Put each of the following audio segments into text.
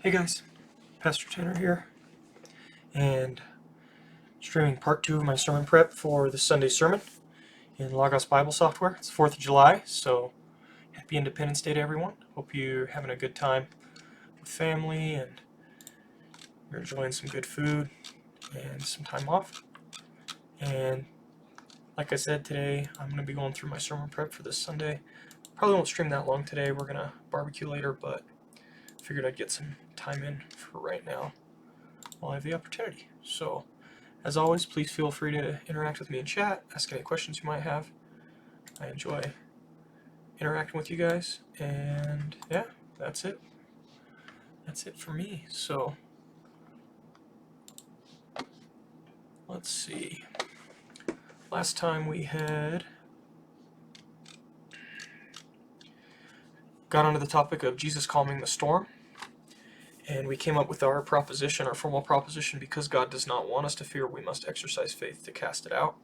Hey guys, Pastor Tanner here, and streaming part 2 of my sermon prep for the Sunday sermon in Logos Bible software. It's 4th of July, so happy Independence Day to everyone. Hope you're having a good time with family and you're enjoying some good food and some time off. And like I said, today I'm going to be going through my sermon prep for this Sunday. Probably won't stream that long today. We're going to barbecue later, but figured I'd get some time in for right now while I have the opportunity. So, as always, please feel free to interact with me in chat, ask any questions you might have. I enjoy interacting with you guys, and yeah, that's it. That's it for me. So, let's see. Last time we had got onto the topic of Jesus calming the storm, and we came up with our proposition, our formal proposition: because God does not want us to fear, we must exercise faith to cast it out.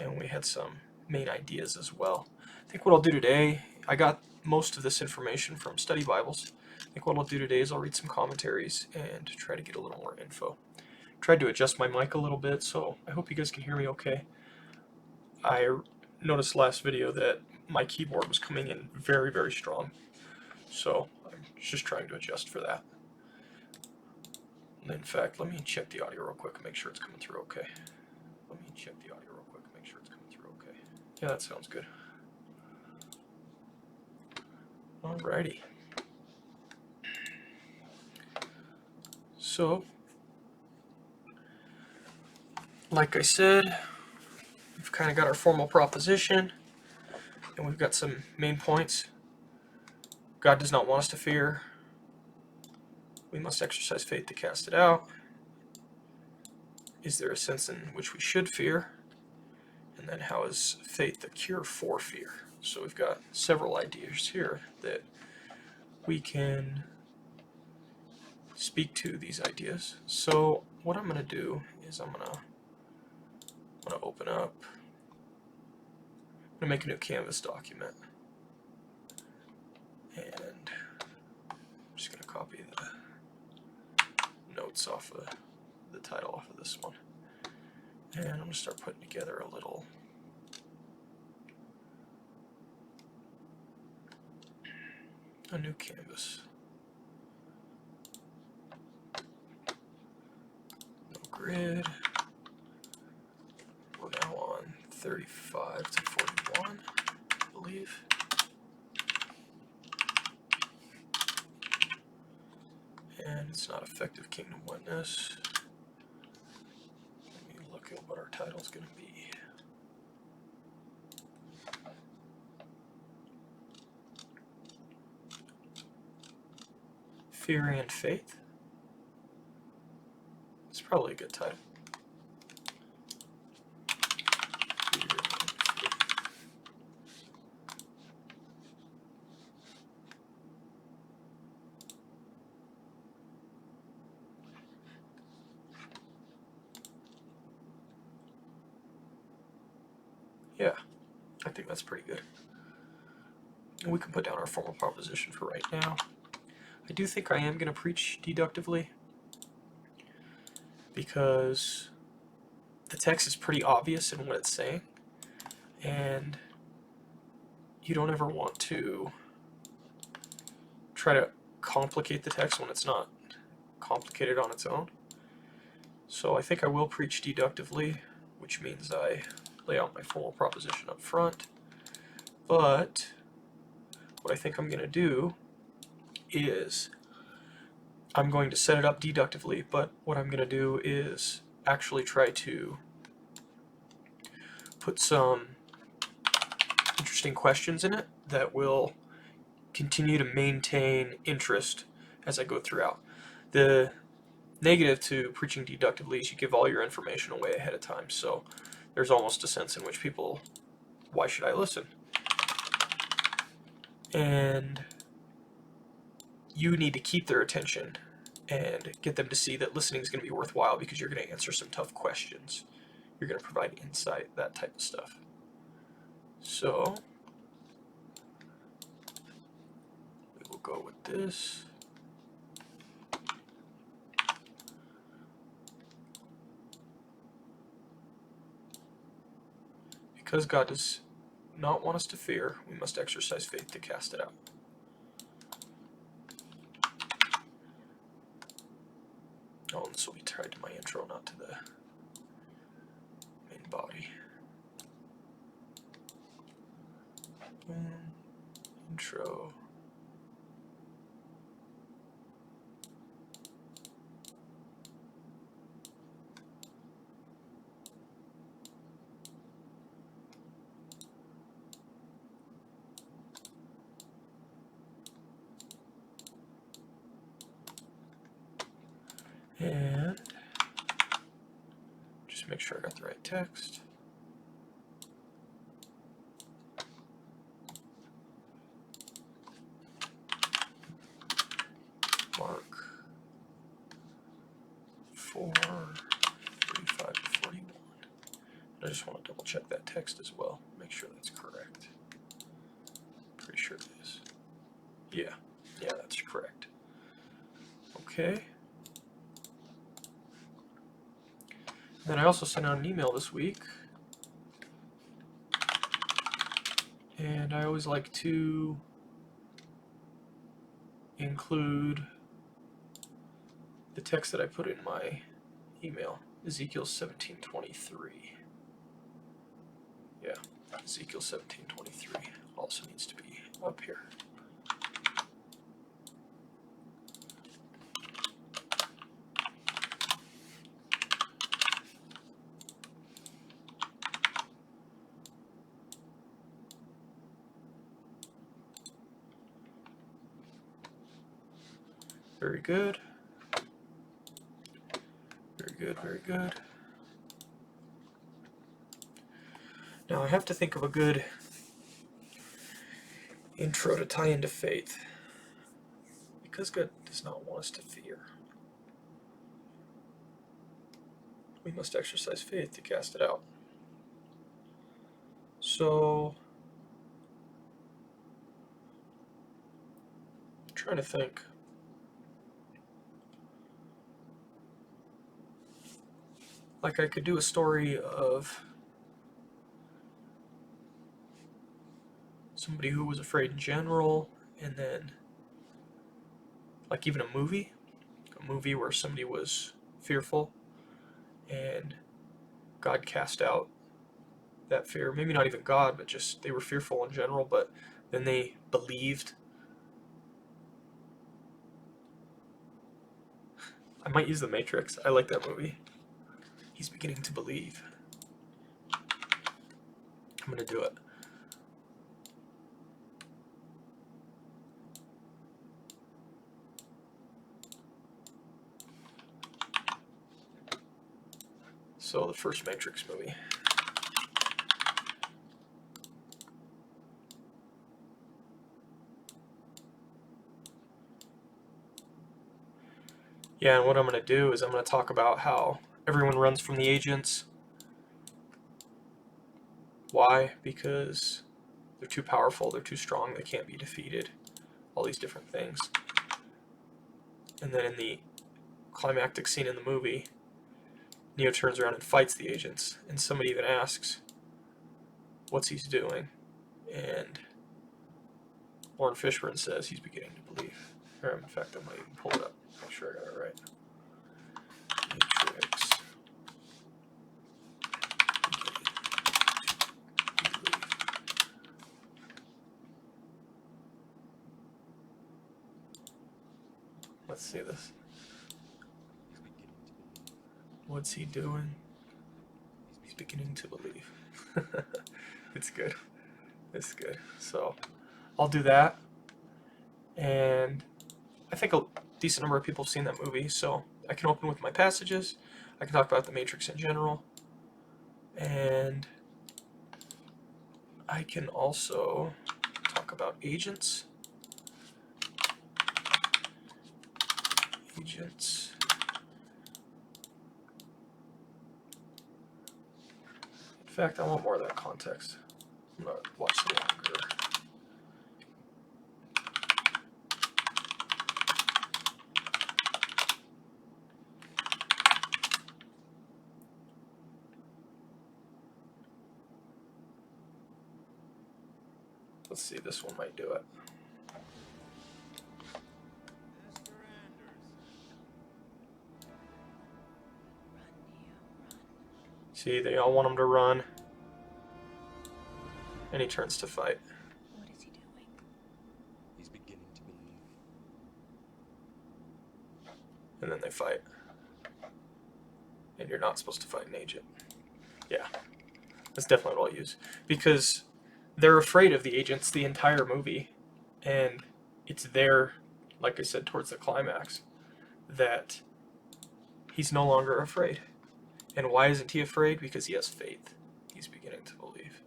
And we had some main ideas as well. I think what I'll do today, I got most of this information from study Bibles. I think what I'll do today is I'll read some commentaries and try to get a little more info. Tried to adjust my mic a little bit, so I hope you guys can hear me okay. I noticed last video that my keyboard was coming in very, very strong, so I'm just trying to adjust for that. And in fact, let me check the audio real quick and make sure it's coming through okay. Yeah, that sounds good. Alrighty. So, like I said, we've kind of got our formal proposition, and we've got some main points. God does not want us to fear. We must exercise faith to cast it out. Is there a sense in which we should fear? And then how is faith the cure for fear? So we've got several ideas here that we can speak to these ideas. So what I'm going to do is I'm going to open up, I'm going to make a new Canvas document. And I'm just going to copy the notes off of the title off of this one. And I'm going to start putting together a new canvas. No grid. We're now on 35 to 41, I believe. And it's not effective kingdom witness. Let me look at what our title's going to be. Fear and Faith. It's probably a good title. Yeah, I think that's pretty good. And we can put down our formal proposition for right now. I do think I am going to preach deductively because the text is pretty obvious in what it's saying, and you don't ever want to try to complicate the text when it's not complicated on its own. So I think I will preach deductively, which means I lay out my formal proposition up front. But what I think I'm going to do is I'm going to set it up deductively, but what I'm going to do is actually try to put some interesting questions in it that will continue to maintain interest as I go throughout. The negative to preaching deductively is you give all your information away ahead of time, so there's almost a sense in which people, why should I listen? And you need to keep their attention and get them to see that listening is going to be worthwhile because you're going to answer some tough questions. You're going to provide insight, that type of stuff. So we will go with this. Because God does not want us to fear, we must exercise faith to cast it out. Oh, and this will be tied to my intro, not to the main body. Intro. And just make sure I got the right text. Mark 4:35-41. I just want to double check that text as well. Make sure that's correct. Pretty sure it is. Yeah, that's correct. Okay. Then I also sent out an email this week, and I always like to include the text that I put in my email, Ezekiel 17:23. Yeah, Ezekiel 17:23 also needs to be up here. Very good. Very good, very good. Now I have to think of a good intro to tie into faith. Because God does not want us to fear, we must exercise faith to cast it out. So, I'm trying to think. Like I could do a story of somebody who was afraid in general, and then like even a movie where somebody was fearful and God cast out that fear. Maybe not even God, but just they were fearful in general, but then they believed. I might use The Matrix. I like that movie. He's beginning to believe. I'm going to do it. So the first Matrix movie. Yeah, and what I'm going to do is I'm going to talk about how everyone runs from the agents. Why? Because they're too powerful, they're too strong, they can't be defeated. All these different things. And then in the climactic scene in the movie, Neo turns around and fights the agents, and somebody even asks what's he's doing, and Lauren Fishburne says he's beginning to believe. Or in fact, I might even pull it up, make sure I got it right. Matrix. Let's see this. What's he doing? He's beginning to believe. It's good. It's good. So I'll do that. And I think a decent number of people have seen that movie, so I can open with my passages. I can talk about the Matrix in general. And I can also talk about agents. Agents. In fact, I want more of that context. I'm going to watch the longer. Let's see, this one might do it. See, they all want him to run. And he turns to fight. What is he doing? He's beginning to believe. And then they fight. And you're not supposed to fight an agent. Yeah. That's definitely what I'll use. Because they're afraid of the agents the entire movie. And it's there, like I said, towards the climax, that he's no longer afraid. And why isn't he afraid? Because he has faith. He's beginning to believe.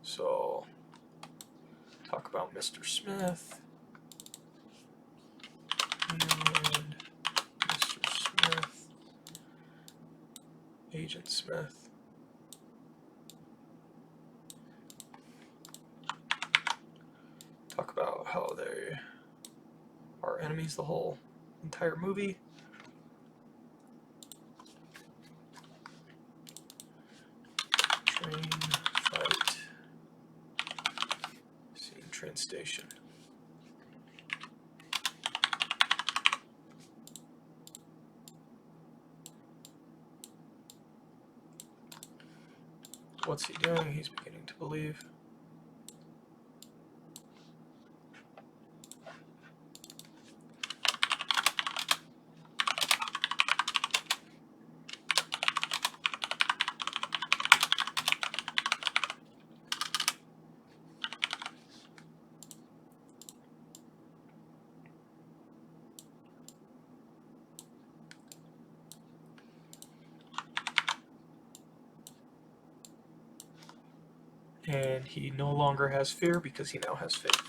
So, talk about Mr. Smith. And Mr. Smith. Agent Smith. Talk about how they are enemies the whole entire movie. Train, fight, scene, train station. What's he doing? He's beginning to believe. And he no longer has fear because he now has faith.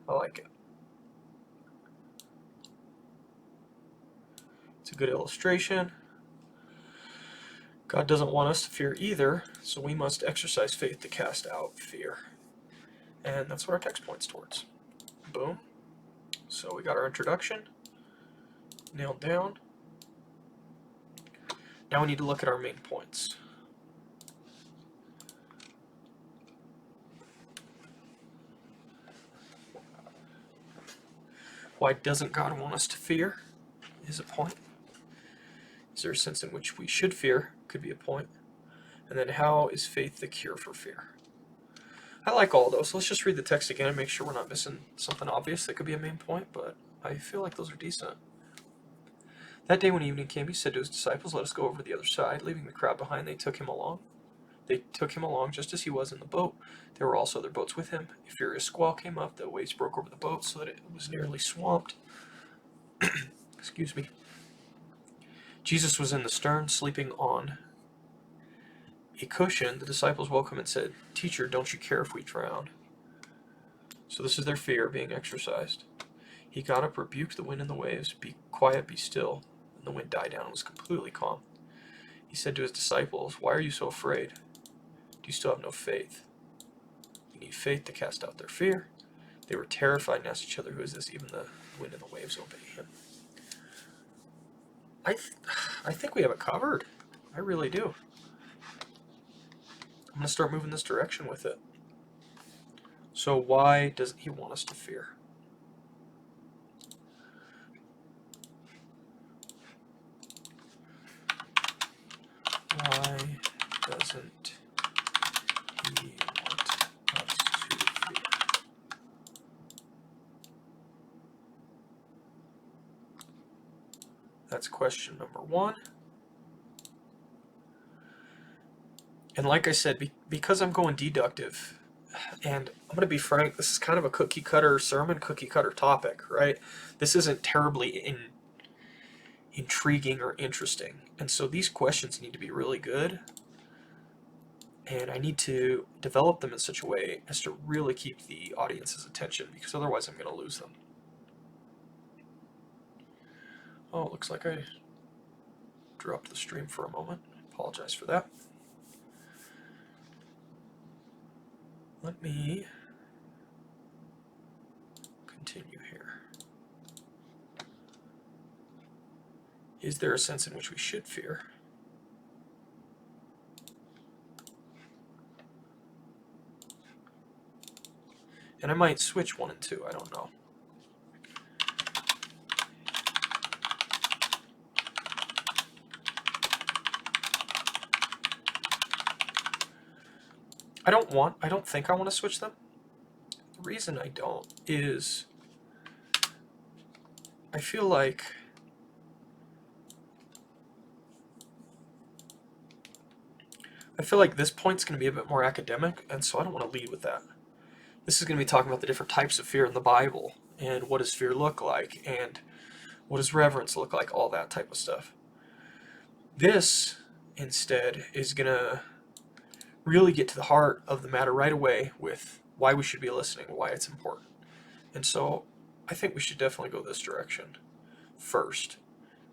I like it. It's a good illustration. God doesn't want us to fear either, so we must exercise faith to cast out fear. And that's what our text points towards. Boom. So we got our introduction nailed down. Now we need to look at our main points. Why doesn't God want us to fear is a point. Is there a sense in which we should fear? Could be a point. And then how is faith the cure for fear? I like all those. Let's just read the text again and make sure we're not missing something obvious that could be a main point, but I feel like those are decent. That day when evening came, he said to his disciples, "Let us go over to the other side." Leaving the crowd behind, they took him along. They took him along just as he was in the boat. There were also other boats with him. A furious squall came up. The waves broke over the boat so that it was nearly swamped. Excuse me. Jesus was in the stern, sleeping on a cushion. The disciples woke him and said, "Teacher, don't you care if we drown?" So this is their fear being exercised. He got up, rebuked the wind and the waves. "Be quiet, be still." And the wind died down and was completely calm. He said to his disciples, "Why are you so afraid? Do you still have no faith?" You need faith to cast out their fear. They were terrified and asked each other, "Who is this? Even the wind and the waves obey him." I think we have it covered. I really do. I'm going to start moving this direction with it. So why doesn't he want us to fear? Why doesn't he want us to fear? That's question number one. And like I said, because I'm going deductive, and I'm going to be frank, this is kind of a cookie cutter sermon, cookie cutter topic, right? This isn't terribly intriguing or interesting. And so these questions need to be really good. And I need to develop them in such a way as to really keep the audience's attention, because otherwise I'm going to lose them. Oh, it looks like I dropped the stream for a moment. Apologize for that. Let me Is there a sense in which we should fear? And I might switch 1 and 2, I don't know. I don't think I want to switch them. The reason I don't is I feel like this point's going to be a bit more academic, and so I don't want to lead with that. This is going to be talking about the different types of fear in the Bible, and what does fear look like, and what does reverence look like, all that type of stuff. This, instead, is going to really get to the heart of the matter right away with why we should be listening, why it's important. And so I think we should definitely go this direction first,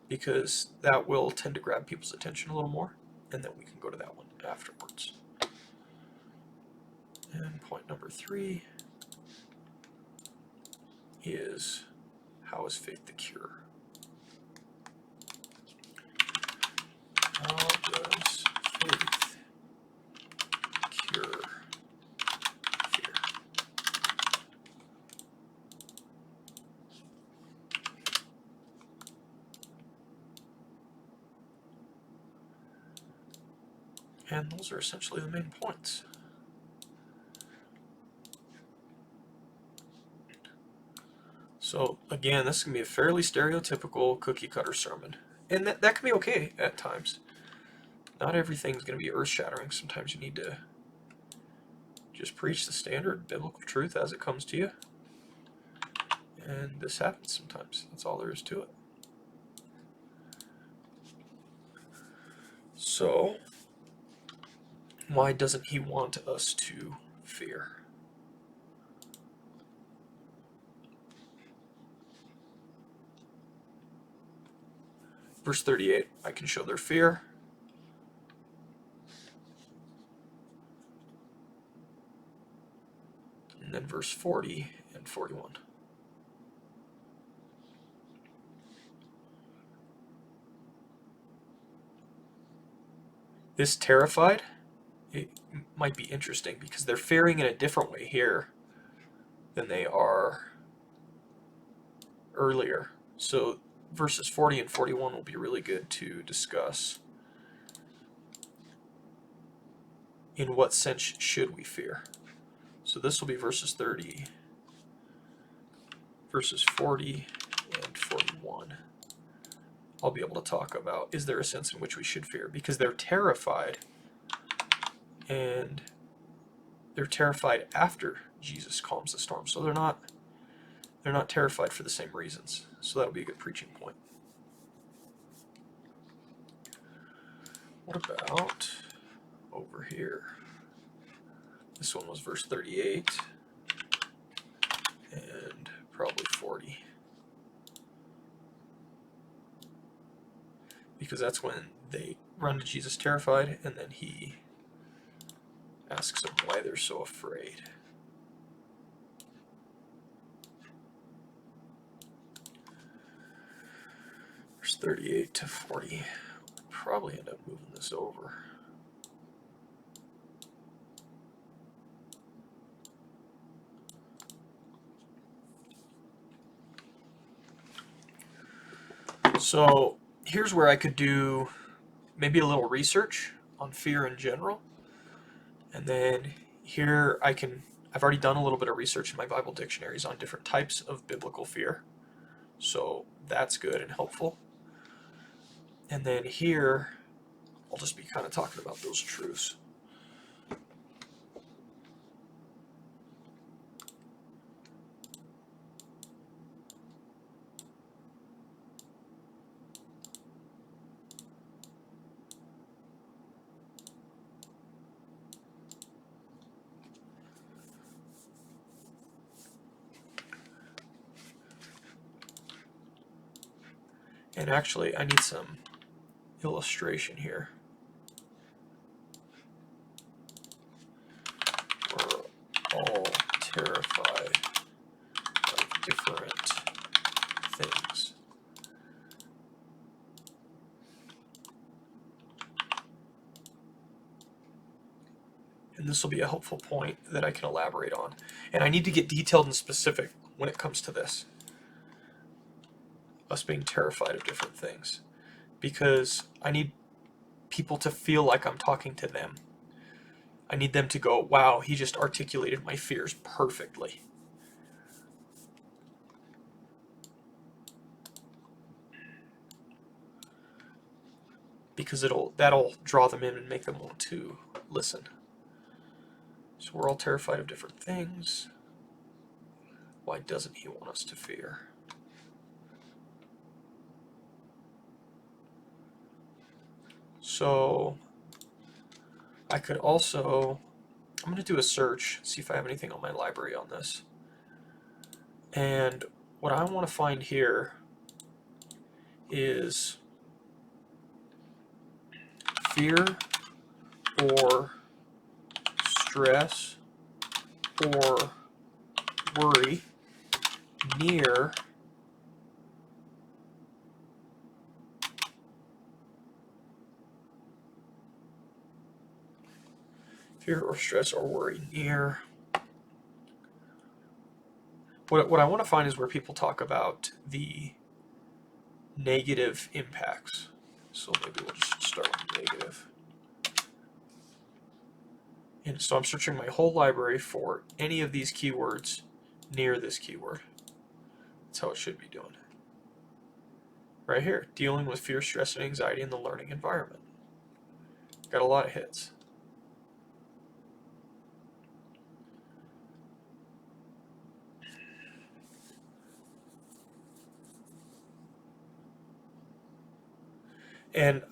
because that will tend to grab people's attention a little more, and then we can go to that one afterwards. And point number 3 is, how is faith the cure? How does faith cure fear? And those are essentially the main points. So again, this can be a fairly stereotypical cookie cutter sermon. And that can be okay at times. Not everything's going to be earth-shattering. Sometimes you need to just preach the standard biblical truth as it comes to you. And this happens sometimes. That's all there is to it. So, why doesn't he want us to fear? Verse 38, I can show their fear. And then verse 40 and 41. This terrified, it might be interesting because they're fearing in a different way here than they are earlier. So verses 40 and 41 will be really good to discuss. In what sense should we fear? So this will be verses 30, verses 40 and 41. I'll be able to talk about, is there a sense in which we should fear? Because they're terrified, and they're terrified after Jesus calms the storm. So they're not terrified for the same reasons. So that'll be a good preaching point. What about over here? This one was verse 38 and probably 40. Because that's when they run to Jesus terrified, and then he asks them why they're so afraid. Verse 38 to 40. We'll probably end up moving this over. So here's where I could do maybe a little research on fear in general. And then here I've already done a little bit of research in my Bible dictionaries on different types of biblical fear. So that's good and helpful. And then here, I'll just be kind of talking about those truths. And actually, I need some illustration here. We're all terrified of different things. And this will be a helpful point that I can elaborate on. And I need to get detailed and specific when it comes to this. Us being terrified of different things. Because I need people to feel like I'm talking to them. I need them to go, wow, he just articulated my fears perfectly. Because that'll draw them in and make them want to listen. So we're all terrified of different things. Why doesn't he want us to fear? So I could also, I'm going to do a search, see if I have anything on my library on this. And what I want to find here is fear or stress or worry near fear or stress or worry near. What I want to find is where people talk about the negative impacts. So maybe we'll just start with negative. And so I'm searching my whole library for any of these keywords near this keyword. That's how it should be doing. Right here, dealing with fear, stress, and anxiety in the learning environment. Got a lot of hits. And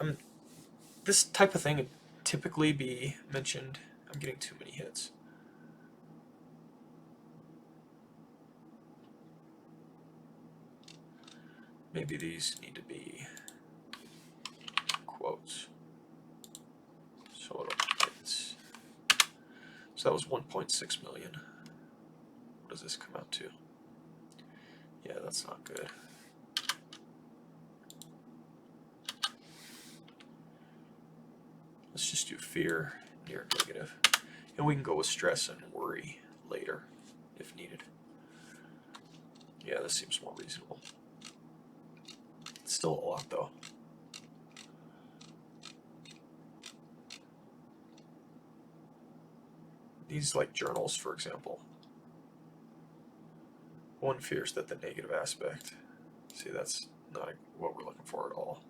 this type of thing would typically be mentioned. I'm getting too many hits. Maybe these need to be quotes. So that was 1.6 million. What does this come out to? Yeah, that's not good. Let's just do fear near negative. And we can go with stress and worry later if needed. Yeah, this seems more reasonable. It's still a lot though. These like journals, for example. One fears that the negative aspect. See, that's not what we're looking for at all.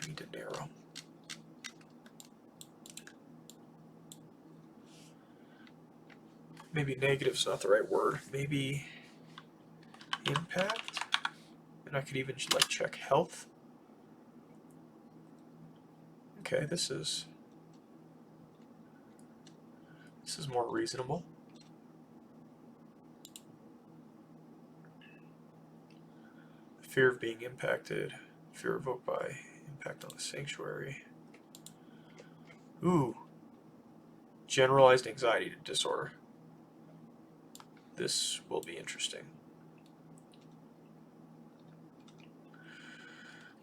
I need to narrow. Maybe negative's not the right word. Maybe impact. And I could even like check health. Okay, this is more reasonable. Fear of being impacted. Fear evoked by impact on the sanctuary. Ooh. Generalized anxiety disorder. This will be interesting.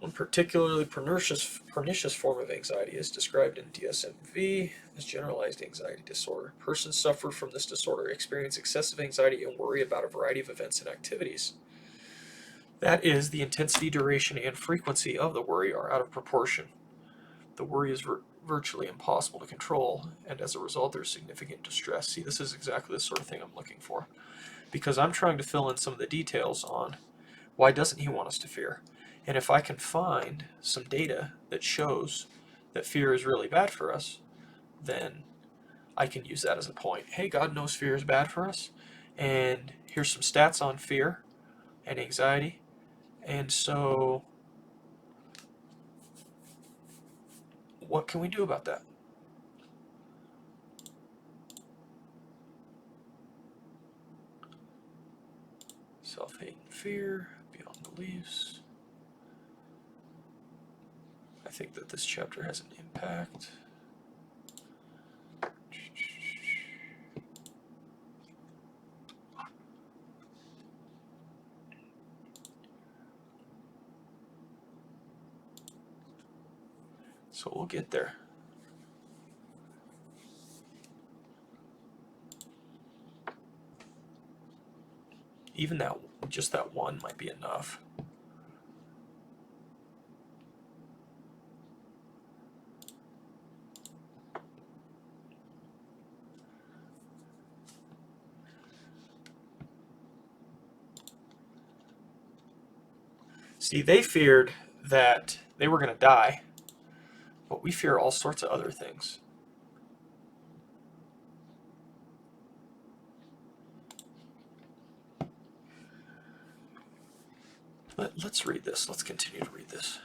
One particularly pernicious form of anxiety is described in DSM-V as generalized anxiety disorder. Persons suffer from this disorder experience excessive anxiety and worry about a variety of events and activities. That is, the intensity, duration, and frequency of the worry are out of proportion. The worry is virtually impossible to control, and as a result, there's significant distress. See, this is exactly the sort of thing I'm looking for. Because I'm trying to fill in some of the details on why doesn't he want us to fear? And if I can find some data that shows that fear is really bad for us, then I can use that as a point. Hey, God knows fear is bad for us, and here's some stats on fear and anxiety. And so, what can we do about that? Self-hate and fear, beyond beliefs. I think that this chapter has an impact. So we'll get there. Even that, just that one might be enough. See, they feared that they were going to die, but we fear all sorts of other things. Let's read this. Let's continue to read this.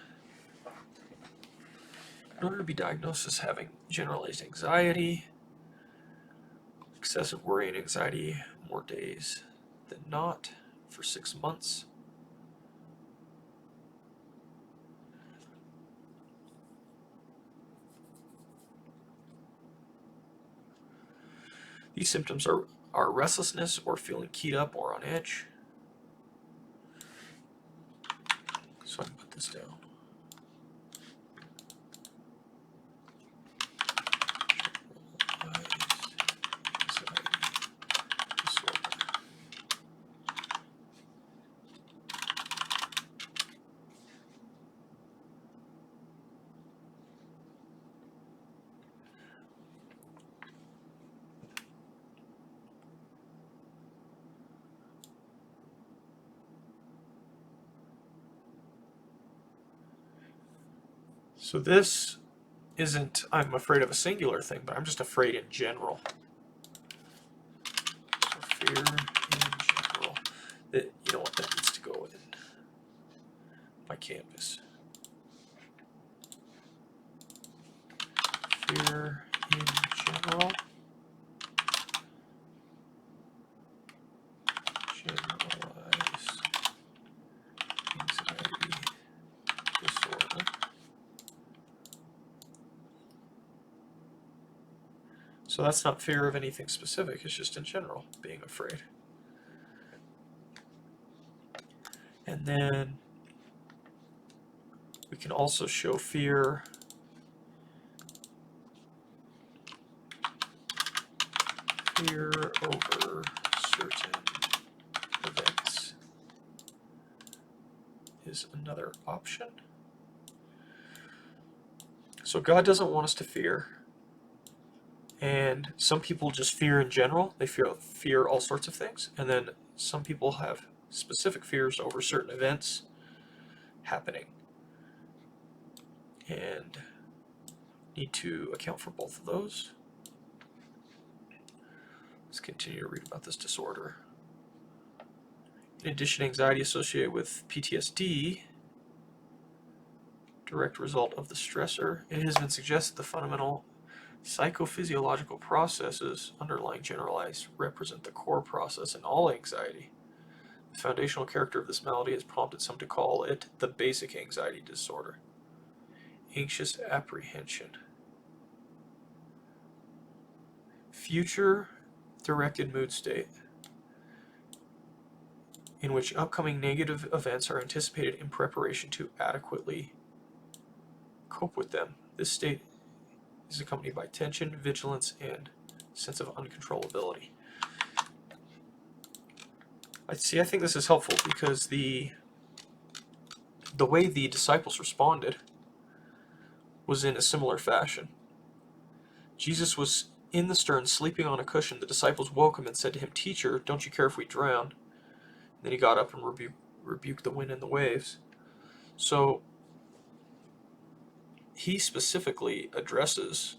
In order to be diagnosed as having generalized anxiety, excessive worry and anxiety, more days than not, for 6 months. These symptoms are restlessness or feeling keyed up or on edge. So I can put this down. So this isn't, I'm afraid of a singular thing, but I'm just afraid in general. So fear in general. That, you know what, that needs to go in my canvas. Fear in general. Generalized anxiety disorder. So that's not fear of anything specific, it's just in general, being afraid. And then we can also show fear over certain events is another option. So God doesn't want us to fear. And some people just fear in general. They fear all sorts of things. And then some people have specific fears over certain events happening. And need to account for both of those. Let's continue to read about this disorder. In addition, anxiety associated with PTSD, direct result of the stressor, it has been suggested the fundamental psychophysiological processes underlying generalized represent the core process in all anxiety. The foundational character of this malady has prompted some to call it the basic anxiety disorder. Anxious apprehension. Future directed mood state in which upcoming negative events are anticipated in preparation to adequately cope with them. This state is accompanied by tension, vigilance, and sense of uncontrollability. I think this is helpful because the way the disciples responded was in a similar fashion. Jesus was in the stern, sleeping on a cushion. The disciples woke him and said to him, "Teacher, don't you care if we drown?" And then he got up and rebuked the wind and the waves. So he specifically addresses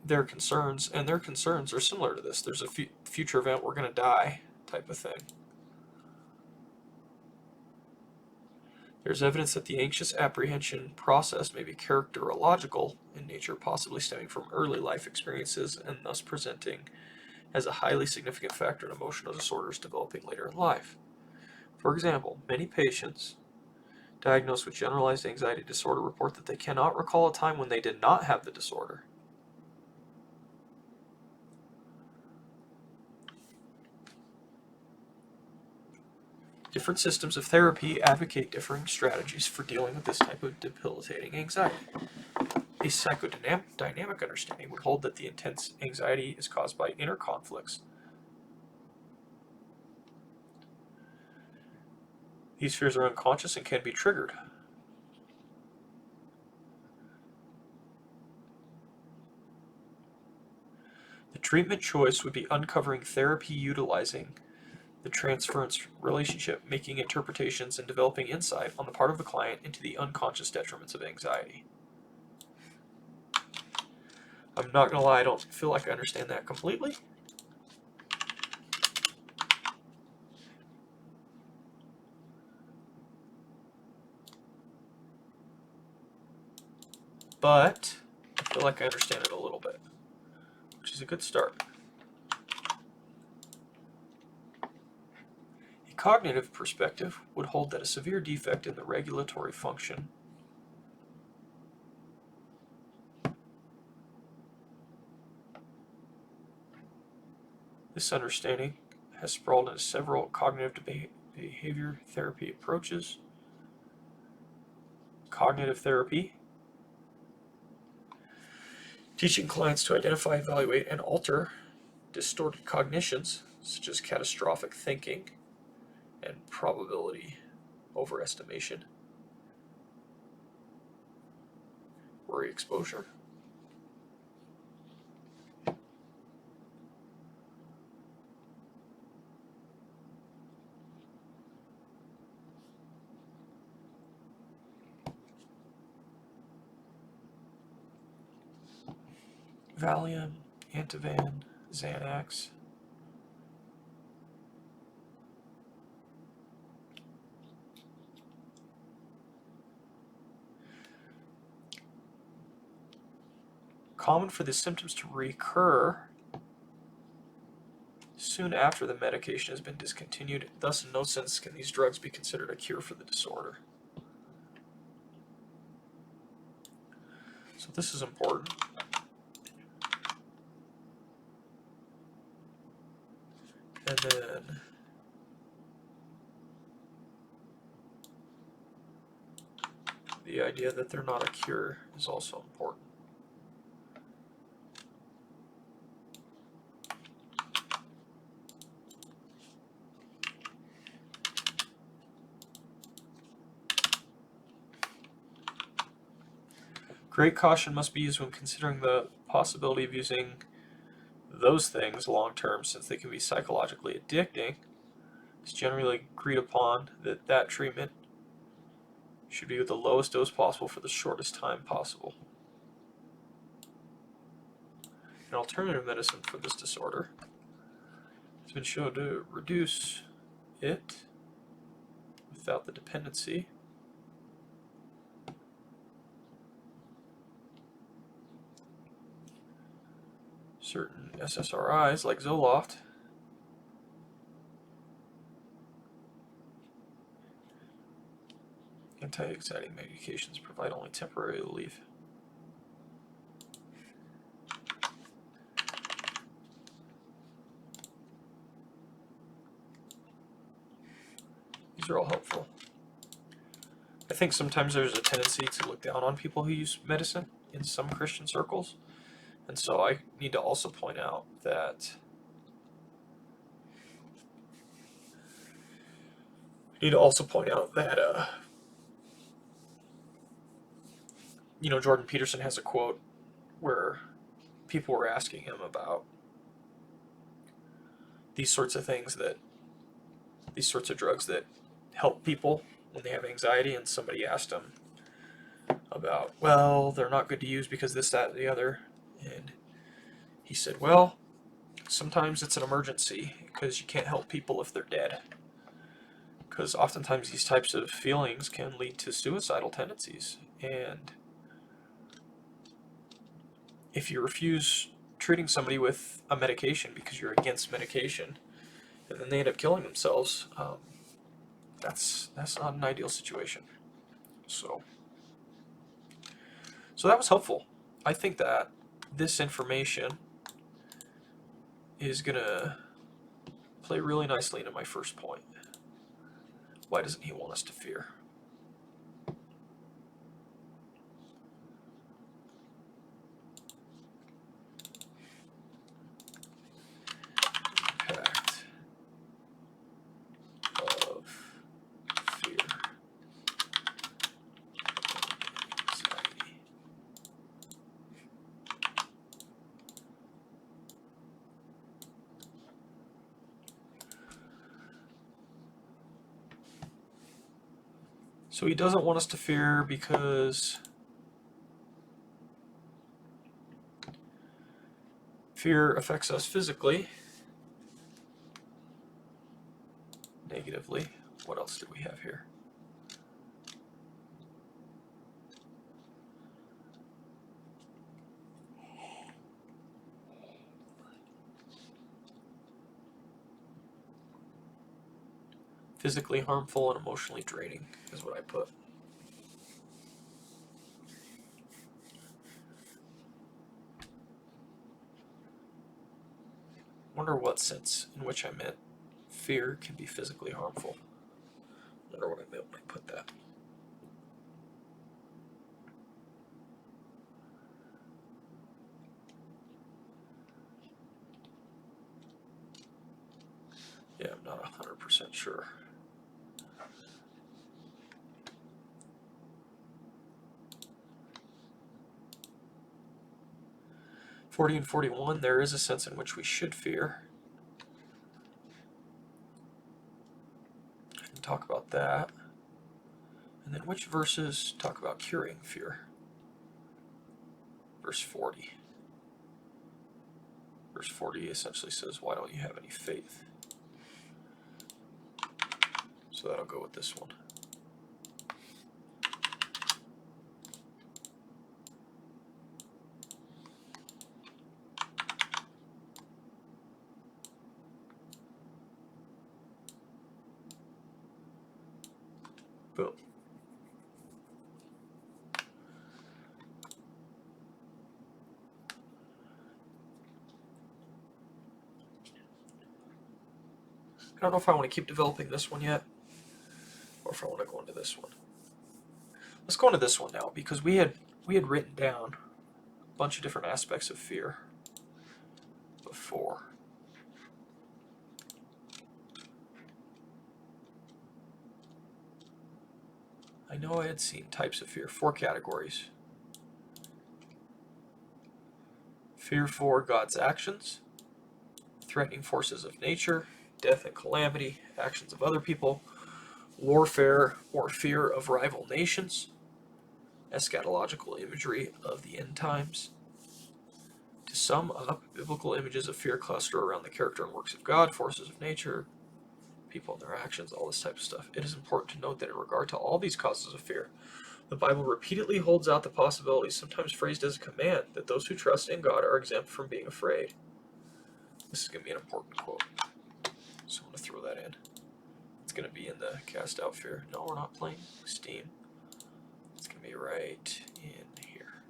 their concerns, and their concerns are similar to this. There's a future event, we're going to die type of thing. There's evidence that the anxious apprehension process may be characterological in nature, possibly stemming from early life experiences and thus presenting as a highly significant factor in emotional disorders developing later in life. For example, many patients diagnosed with generalized anxiety disorder report that they cannot recall a time when they did not have the disorder. Different systems of therapy advocate differing strategies for dealing with this type of debilitating anxiety. A psychodynamic understanding would hold that the intense anxiety is caused by inner conflicts. These fears are unconscious and can be triggered. The treatment choice would be uncovering therapy utilizing the transference relationship, making interpretations and developing insight on the part of the client into the unconscious detriments of anxiety. I'm not going to lie, I don't feel like I understand that completely. But I feel like I understand it a little bit, which is a good start. A cognitive perspective would hold that a severe defect in the regulatory function This understanding has sprawled into several cognitive behavior therapy approaches. Cognitive therapy, teaching clients to identify, evaluate, and alter distorted cognitions, such as catastrophic thinking and probability overestimation, worry exposure. Valium, Ativan, Xanax. Common for the symptoms to recur soon after the medication has been discontinued. Thus, in no sense can these drugs be considered a cure for the disorder. So this is important. And then the idea that they're not a cure is also important. Great caution must be used when considering the possibility of using those things long term, since they can be psychologically addicting. It's generally agreed upon that that treatment should be with the lowest dose possible for the shortest time possible. An alternative medicine for this disorder has been shown to reduce it without the dependency. Certain SSRIs like Zoloft anti-anxiety medications provide only temporary relief. These are all helpful. I think sometimes there's a tendency to look down on people who use medicine in some Christian circles. And so I need to also point out that Jordan Peterson has a quote where people were asking him about these sorts of drugs that help people when they have anxiety, and somebody asked him about, well, they're not good to use because this, that, and the other. And he said, well, sometimes it's an emergency because you can't help people if they're dead. Because oftentimes these types of feelings can lead to suicidal tendencies. And if you refuse treating somebody with a medication because you're against medication, and then they end up killing themselves, that's not an ideal situation. So that was helpful. I think that this information is going to play really nicely into my first point. Why doesn't he want us to fear? Impact of fear. Anxiety. So he doesn't want us to fear because fear affects us physically, negatively. What else do we have here? Physically harmful and emotionally draining is what I put. Wonder what sense in which I meant fear can be physically harmful. Wonder what I meant when I put that. Yeah, I'm not 100% sure. (40 and 41), there is a sense in which we should fear. I can talk about that. And then which verses talk about curing fear? Verse 40. Verse 40 essentially says, why don't you have any faith? So that'll go with this one. Boom. I don't know if I want to keep developing this one yet, or if I want to go into this one. Let's go into this one now, because we had written down a bunch of different aspects of fear before. I know I had seen types of fear, 4 categories. Fear for God's actions, threatening forces of nature, death and calamity, actions of other people, warfare or fear of rival nations, eschatological imagery of the end times. To sum up, biblical images of fear cluster around the character and works of God, forces of nature, people and their actions, all this type of stuff. It is important to note that in regard to all these causes of fear, the Bible repeatedly holds out the possibility, sometimes phrased as a command, that those who trust in God are exempt from being afraid. This is going to be an important quote, so I'm going to throw that in. It's going to be in the cast out fear. No, we're not playing Steam. It's going to be right in here.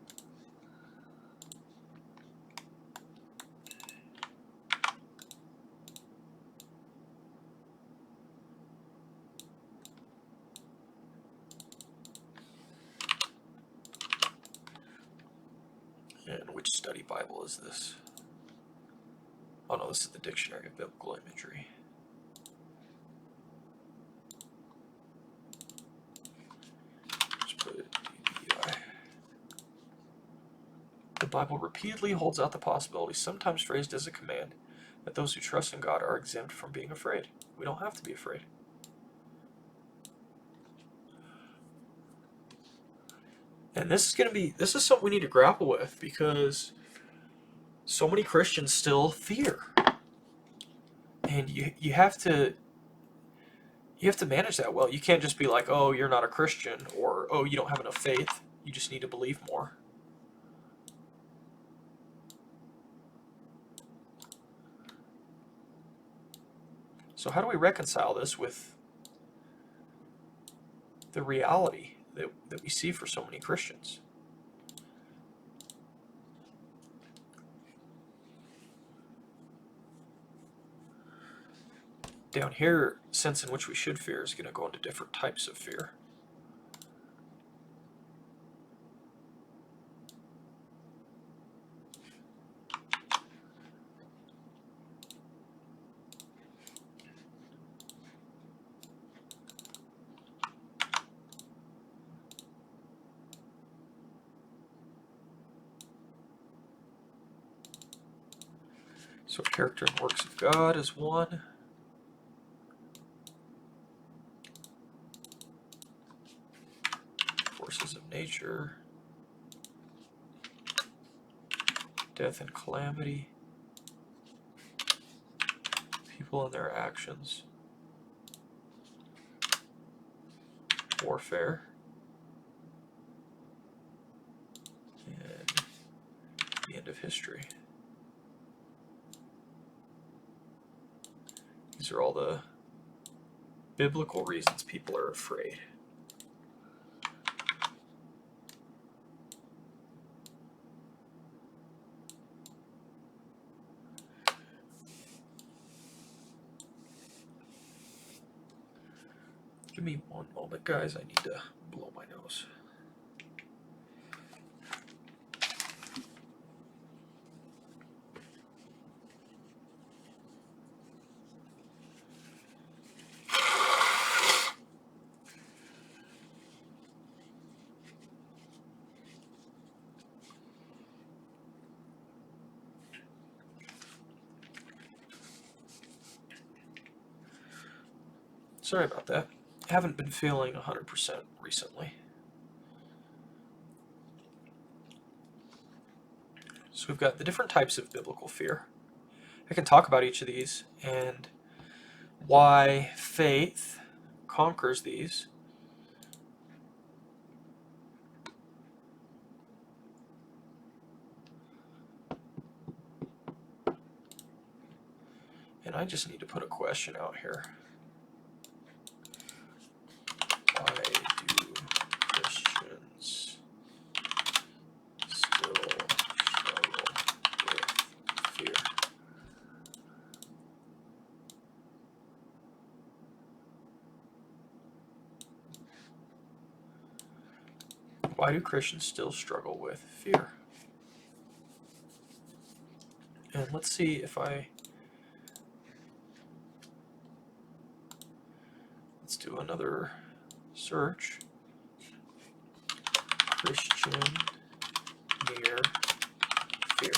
And which study Bible is this? Oh no, this is the Dictionary of Biblical Imagery. Just put it DBI. The Bible repeatedly holds out the possibility, sometimes phrased as a command, that those who trust in God are exempt from being afraid. We don't have to be afraid. And this is something we need to grapple with, because so many Christians still fear. And you have to manage that well. You can't just be like, oh, you're not a Christian, or oh, you don't have enough faith. You just need to believe more. So how do we reconcile this with the reality that we see for so many Christians? Down here, sense in which we should fear is going to go into different types of fear. So character and works of God is one. Forces of nature. Death and calamity. People and their actions. Warfare. And the end of history. These are all the biblical reasons people are afraid. Give me one moment, guys. I need to blow my nose. Sorry about that. I haven't been feeling 100% recently. So we've got the different types of biblical fear. I can talk about each of these and why faith conquers these. And I just need to put a question out here. Why do Christians still struggle with fear? Why do Christians still struggle with fear? And let's see if let's do another search. Christian near fear.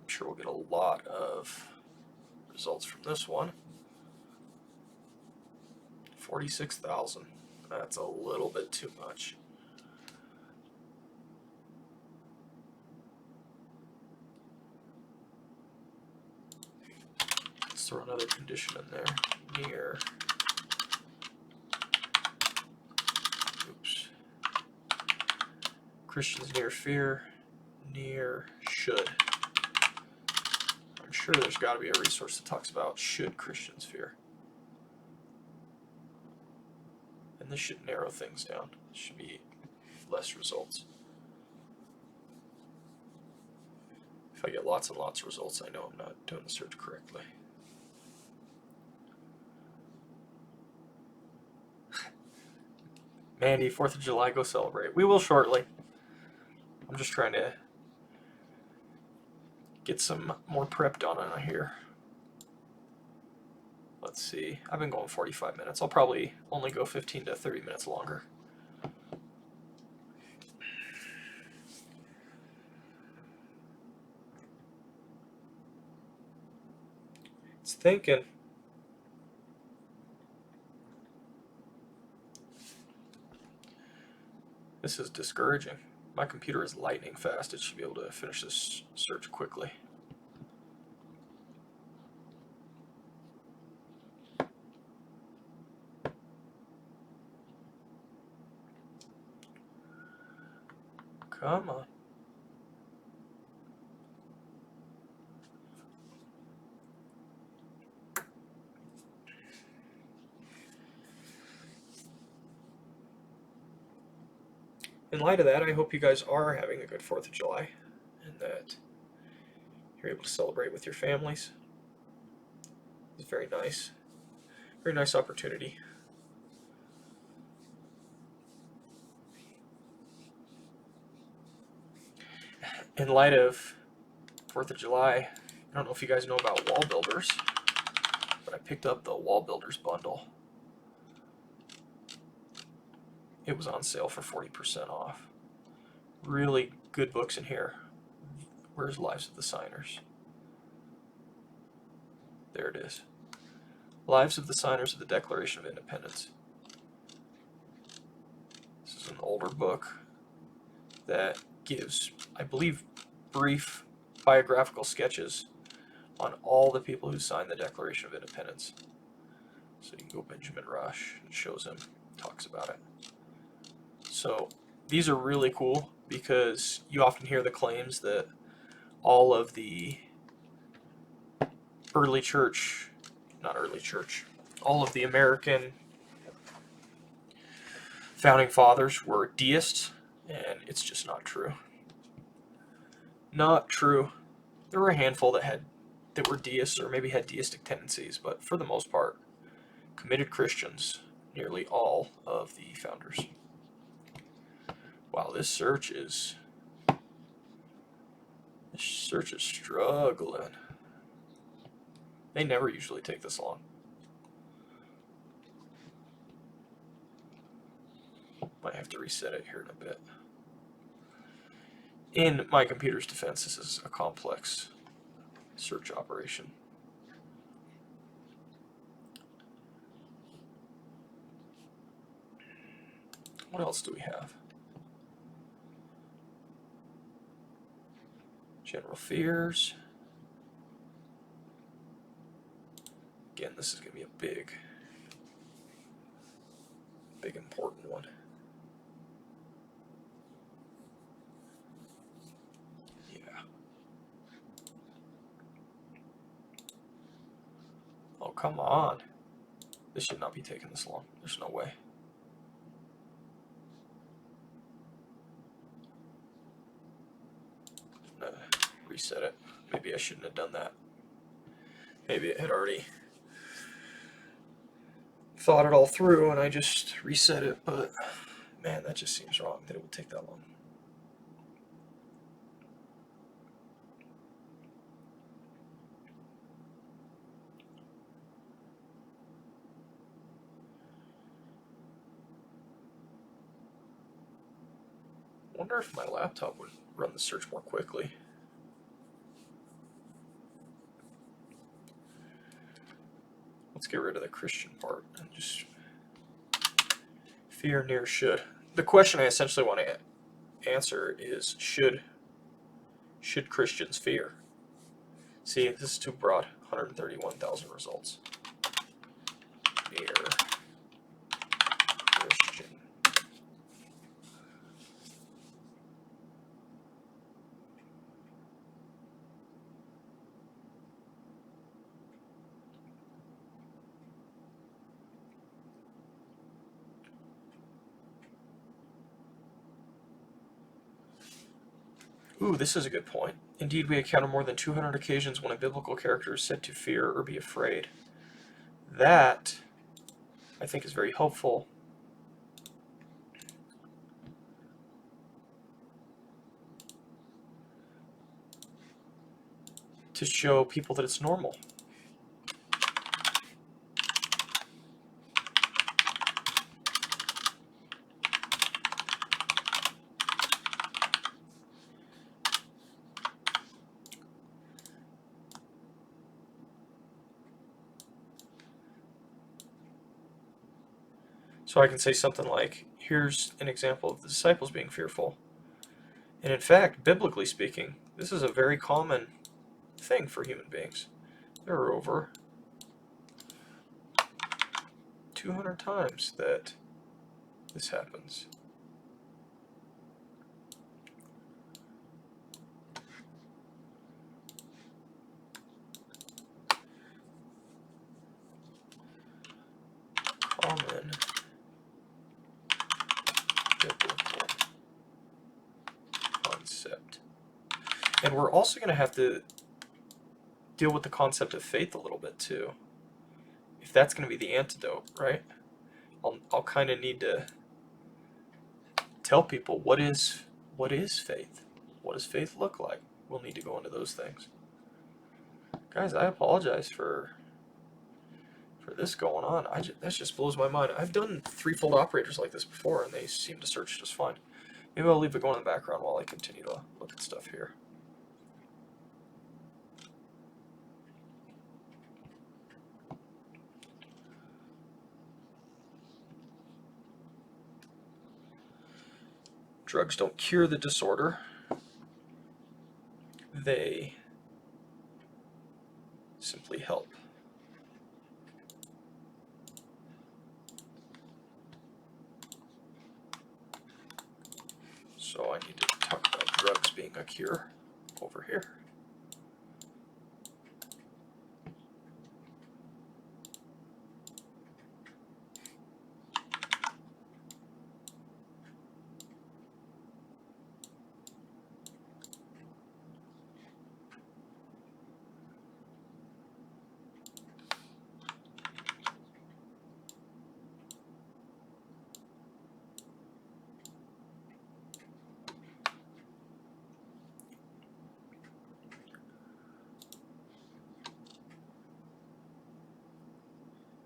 I'm sure we'll get a lot of results from this one. 46,000. That's a little bit too much. Let's throw another condition in there. Near. Oops. Christians near fear. Near should. I'm sure there's got to be a resource that talks about should Christians fear. And this should narrow things down. This should be less results. If I get lots and lots of results, I know I'm not doing the search correctly. Mandy, 4th of July, go celebrate. We will shortly. I'm just trying to get some more prep done on here. Let's see. I've been going 45 minutes. I'll probably only go 15 to 30 minutes longer. It's thinking. This is discouraging. My computer is lightning fast. It should be able to finish this search quickly. Come on. In light of that, I hope you guys are having a good 4th of July and that you're able to celebrate with your families. It's very nice. Very nice opportunity. In light of 4th of July, I don't know if you guys know about wall builders, but I picked up the wall builders bundle. It was on sale for 40% off. Really good books in here. Where's Lives of the Signers? There it is. Lives of the Signers of the Declaration of Independence. This is an older book that gives, I believe, brief biographical sketches on all the people who signed the Declaration of Independence. So you can go Benjamin Rush, it shows him, talks about it. So these are really cool because you often hear the claims that all of the early church, not early church, all of the American founding fathers were deists, and it's just not true. Not true. There were a handful that were deists or maybe had deistic tendencies, but for the most part, committed Christians, nearly all of the founders. Wow, this search is struggling. They never usually take this long. Might have to reset it here in a bit. In my computer's defense, this is a complex search operation. What else do we have? General fears. Again, this is going to be a big important one. Yeah. Oh, come on. This should not be taking this long. There's no way. Reset it. Maybe I shouldn't have done that. Maybe it had already thought it all through and I just reset it, but man, that just seems wrong that it would take that long. I wonder if my laptop would run the search more quickly. Let's get rid of the Christian part and just fear near should. The question I essentially want to answer is should Christians fear? See, this is too broad. 131,000 results. Near Christian. Ooh, this is a good point. Indeed, we encounter more than 200 occasions when a biblical character is said to fear or be afraid. That, I think, is very helpful. To show people that it's normal. So I can say something like, here's an example of the disciples being fearful. And in fact, biblically speaking, this is a very common thing for human beings. There are over 200 times that this happens. Common biblical concept. And we're also going to have to deal with the concept of faith a little bit too. that's going to be the antidote, right? I'll kind of need to tell people what is faith. What does faith look like? We'll need to go into those things. Guys, I apologize for this going on. That just blows my mind. I've done threefold operators like this before, and they seem to search just fine. Maybe I'll leave it going in the background while I continue to look at stuff here. Drugs don't cure the disorder. They simply help. So I need to talk about drugs being a cure over here.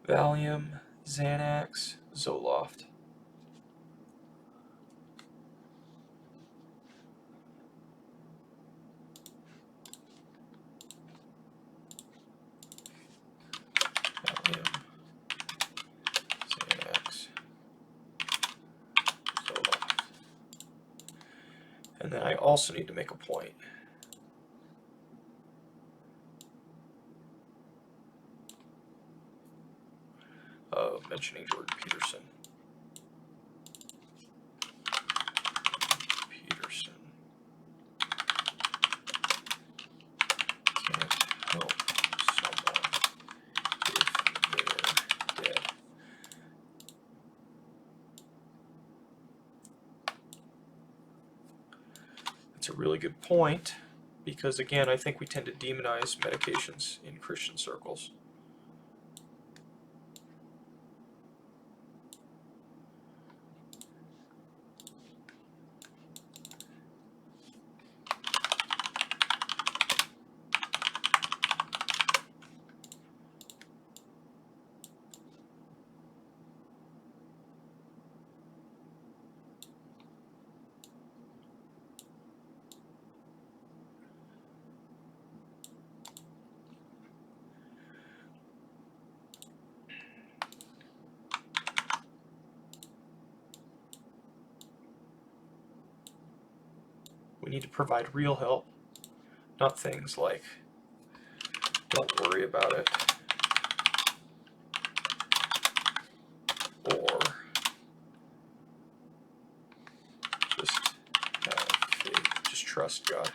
Valium, Xanax, Zoloft. Valium, Xanax, Zoloft. And then I also need to make a point. Of mentioning Jordan Peterson. Peterson can't help someone if they're dead. That's a really good point, because again, I think we tend to demonize medications in Christian circles. We need to provide real help, not things like, don't worry about it, or just have faith, just trust God.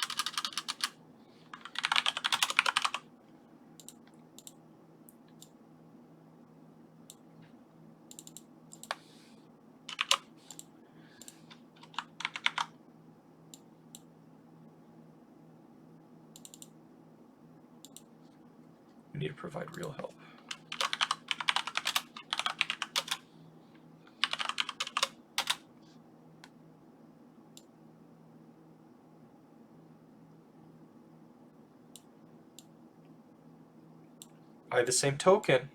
We need to provide real help. By the same token,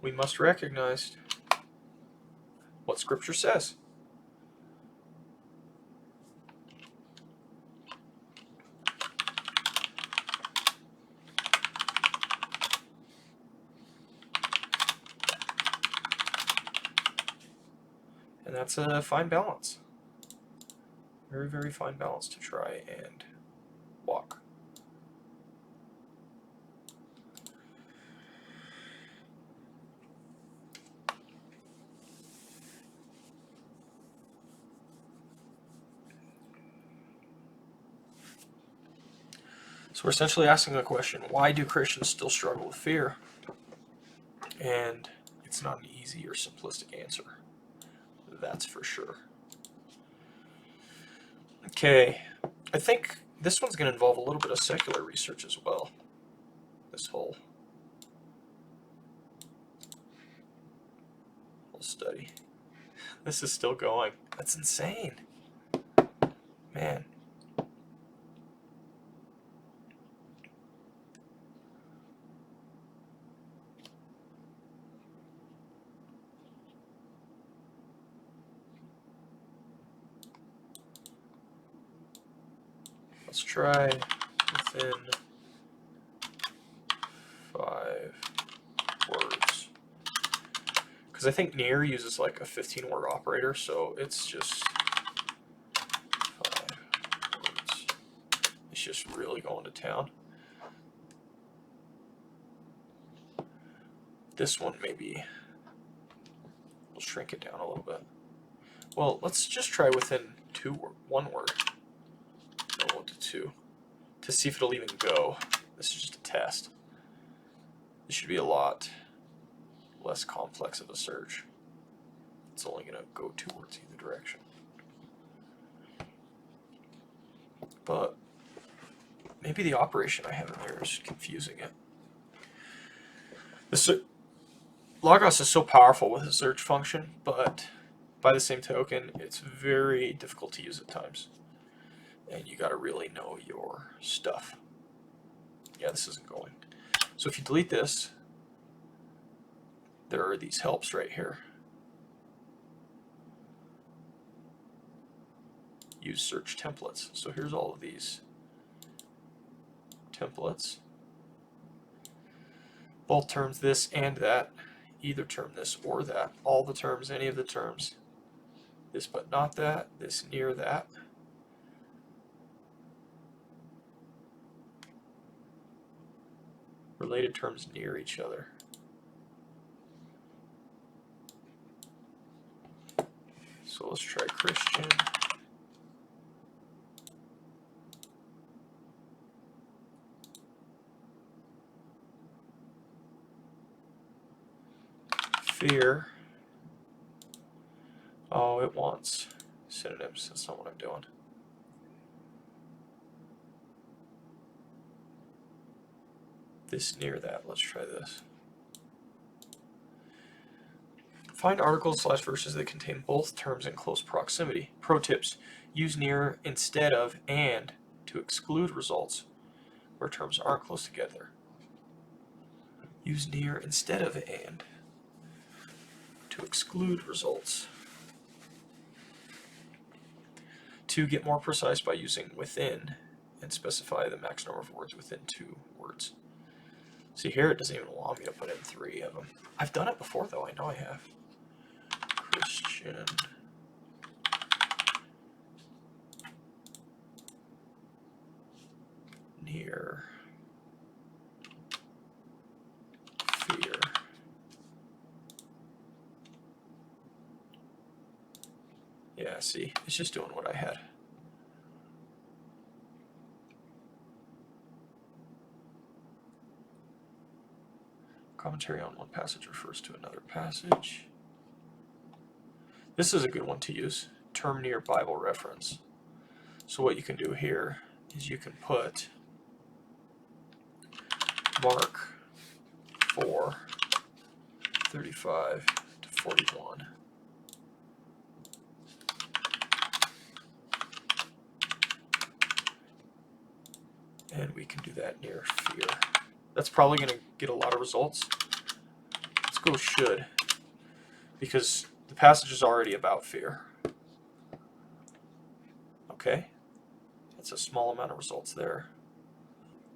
we must recognize what Scripture says. And that's a fine balance. Very, very fine balance to try and walk. So we're essentially asking the question, why do Christians still struggle with fear? And it's not an easy or simplistic answer. That's for sure. Okay, I think this one's going to involve a little bit of secular research as well. This whole study. This is still going. That's insane. Man. Let's try within 5 words. Because I think near uses like a 15-word operator, so it's just 5 words. It's just really going to town. This one maybe we'll shrink it down a little bit. Well, let's just try within 1 word. No, we'll do 2 to see if it'll even go. This is just a test. This should be a lot less complex of a search. It's only going to go 2 words either direction. But maybe the operation I have in there is confusing it. Logos is so powerful with a search function, but by the same token, it's very difficult to use at times. And you got to really know your stuff. Yeah, this isn't going. So if you delete this, there are these helps right here. Use search templates. So here's all of these templates. Both terms, this and that. Either term, this or that. All the terms, any of the terms. This but not that. This near that. Related terms near each other. So let's try Christian. Fear. Oh, it wants synonyms. That's not what I'm doing. This near that. Let's try this. Find articles / verses that contain both terms in close proximity. Pro tips. Use near instead of and to exclude results where terms aren't close together. Use near instead of and to exclude results. To get more precise by using within and specify the max number of words within 2 words. See here, it doesn't even want me to put in 3 of them. I've done it before though, I know I have. Christian. Near. Fear. Yeah, see, it's just doing what I had. Commentary on one passage refers to another passage. This is a good one to use. Term near Bible reference. So what you can do here is you can put Mark 4:35 to 41. And we can do that near fear. That's probably going to get a lot of results. Let's go should, because the passage is already about fear. Okay, that's a small amount of results there.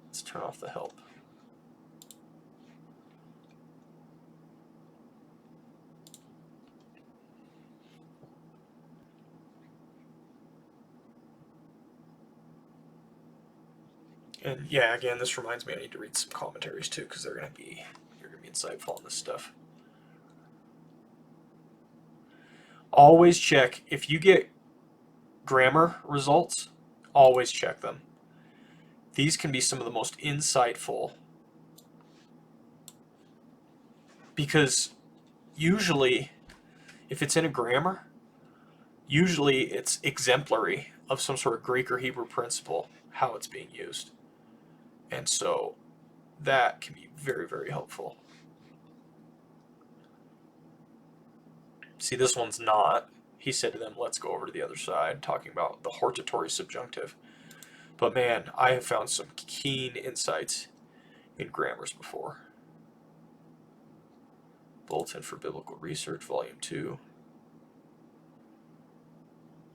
Let's turn off the help. And yeah, again, this reminds me I need to read some commentaries too, because you're gonna be insightful on this stuff. Always check if you get grammar results. Always check them. These can be some of the most insightful, because usually, if it's in a grammar, usually it's exemplary of some sort of Greek or Hebrew principle, how it's being used. And so that can be very, very helpful. See, this one's not. He said to them, let's go over to the other side, talking about the hortatory subjunctive. But man, I have found some keen insights in grammars before. Bulletin for Biblical Research, Volume 2.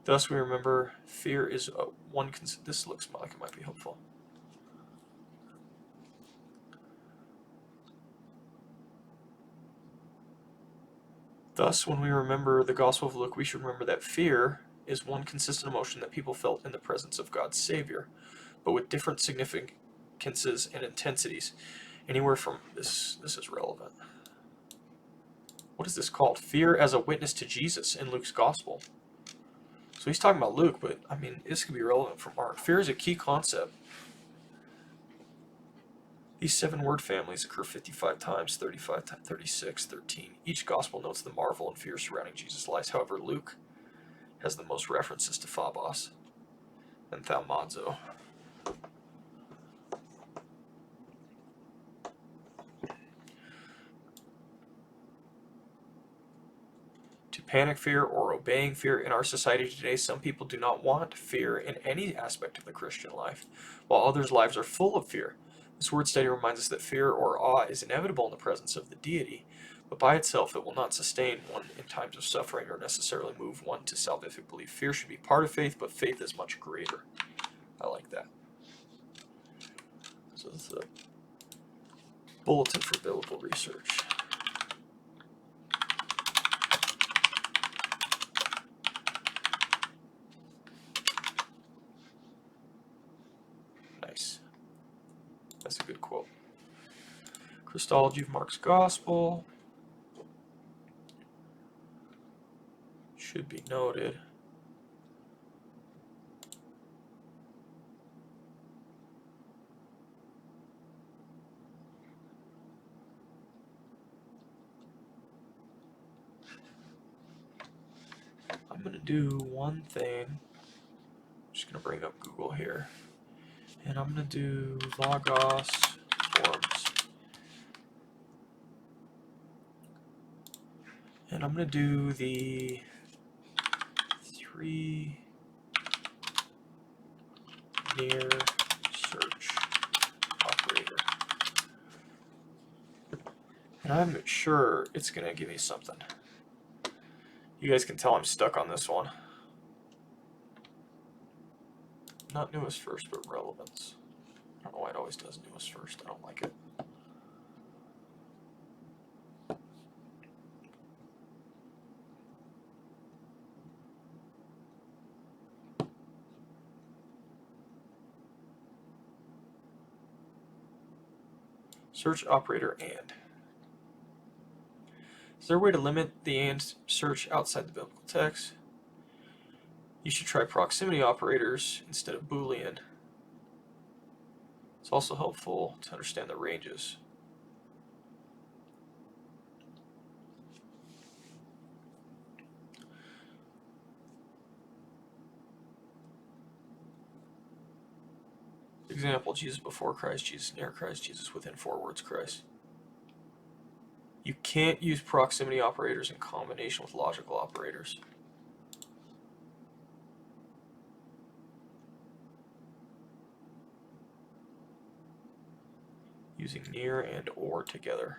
Thus we remember fear is one. This looks like it might be helpful. Thus, when we remember the Gospel of Luke, we should remember that fear is one consistent emotion that people felt in the presence of God's Savior, but with different significances and intensities. Anywhere from this is relevant. What is this called? Fear as a witness to Jesus in Luke's Gospel. So he's talking about Luke, but I mean, this could be relevant for Mark. Fear is a key concept. These 7 word families occur 55 times, 35 times, 36, 13. Each gospel notes the marvel and fear surrounding Jesus' life. However, Luke has the most references to phobos and thaumazo. To panic fear or obeying fear in our society today, some people do not want fear in any aspect of the Christian life, while others' lives are full of fear. This word study reminds us that fear or awe is inevitable in the presence of the deity, but by itself it will not sustain one in times of suffering or necessarily move one to salvific belief. Fear should be part of faith, but faith is much greater. I like that. So this is a bulletin for biblical research. Nice. That's a good quote. Christology of Mark's Gospel. Should be noted. I'm going to do one thing. I'm just going to bring up Google here. And I'm going to do Logos forms. And I'm going to do the 3 near search operator. And I'm sure it's going to give me something. You guys can tell I'm stuck on this one. Not newest first, but relevance. I don't know why it always does newest first. I don't like it. Search operator and. Is there a way to limit the and search outside the biblical text? You should try proximity operators instead of Boolean. It's also helpful to understand the ranges. Example, Jesus before Christ, Jesus near Christ, Jesus within 4 words Christ. You can't use proximity operators in combination with logical operators. Using near and or together.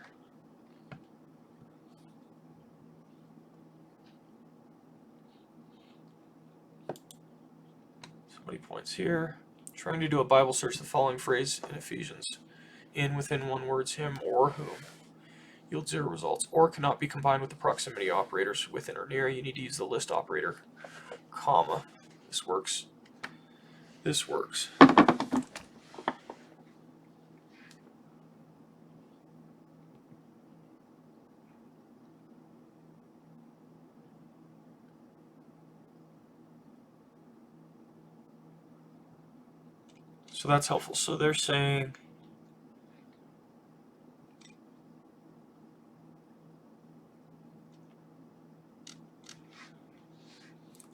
Somebody points here. Trying to do a Bible search, the following phrase in Ephesians. In, within 1 words, him or whom. Yields 0 results. Or cannot be combined with the proximity operators within or near. You need to use the list operator, comma. This works. This works. So that's helpful. So they're saying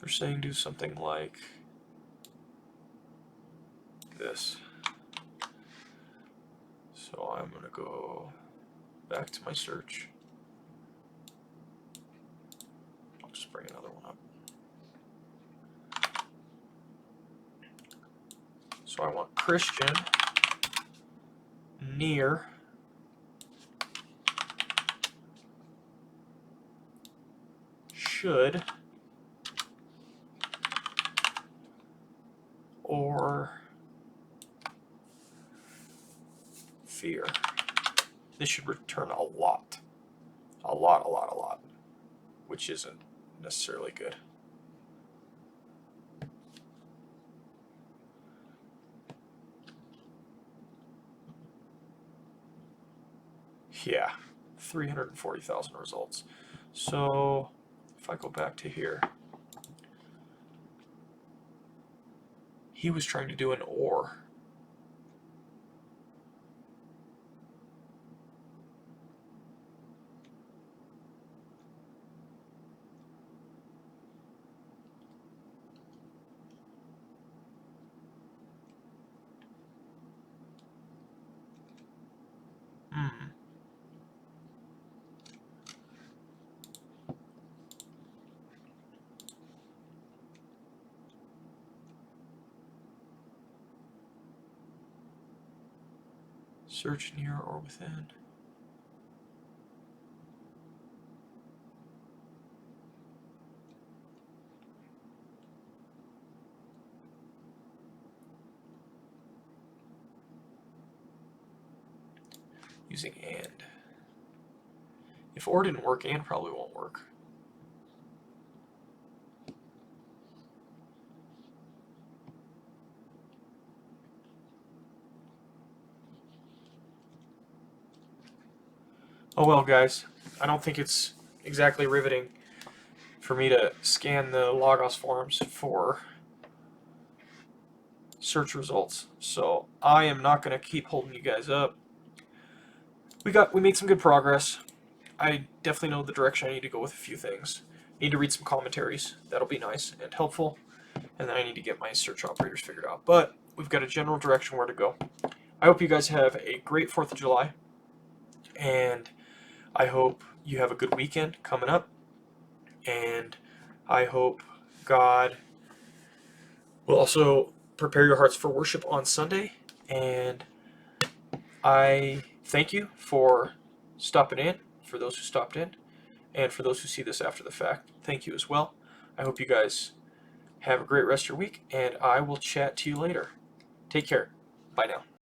They're saying do something like this. So I'm going to go back to my search. I'll just bring another one up. So I want Christian near should or fear. This should return a lot, which isn't necessarily good. Yeah, 340,000 results. So if I go back to here, he was trying to do an or. Search near or within. Using and. If or didn't work, and probably won't work. Oh well, guys. I don't think it's exactly riveting for me to scan the Logos forums for search results. So I am not going to keep holding you guys up. We made some good progress. I definitely know the direction I need to go with a few things. I need to read some commentaries. That'll be nice and helpful. And then I need to get my search operators figured out. But we've got a general direction where to go. I hope you guys have a great 4th of July. And I hope you have a good weekend coming up. And I hope God will also prepare your hearts for worship on Sunday. And I thank you for stopping in, for those who stopped in, and for those who see this after the fact. Thank you as well. I hope you guys have a great rest of your week, and I will chat to you later. Take care. Bye now.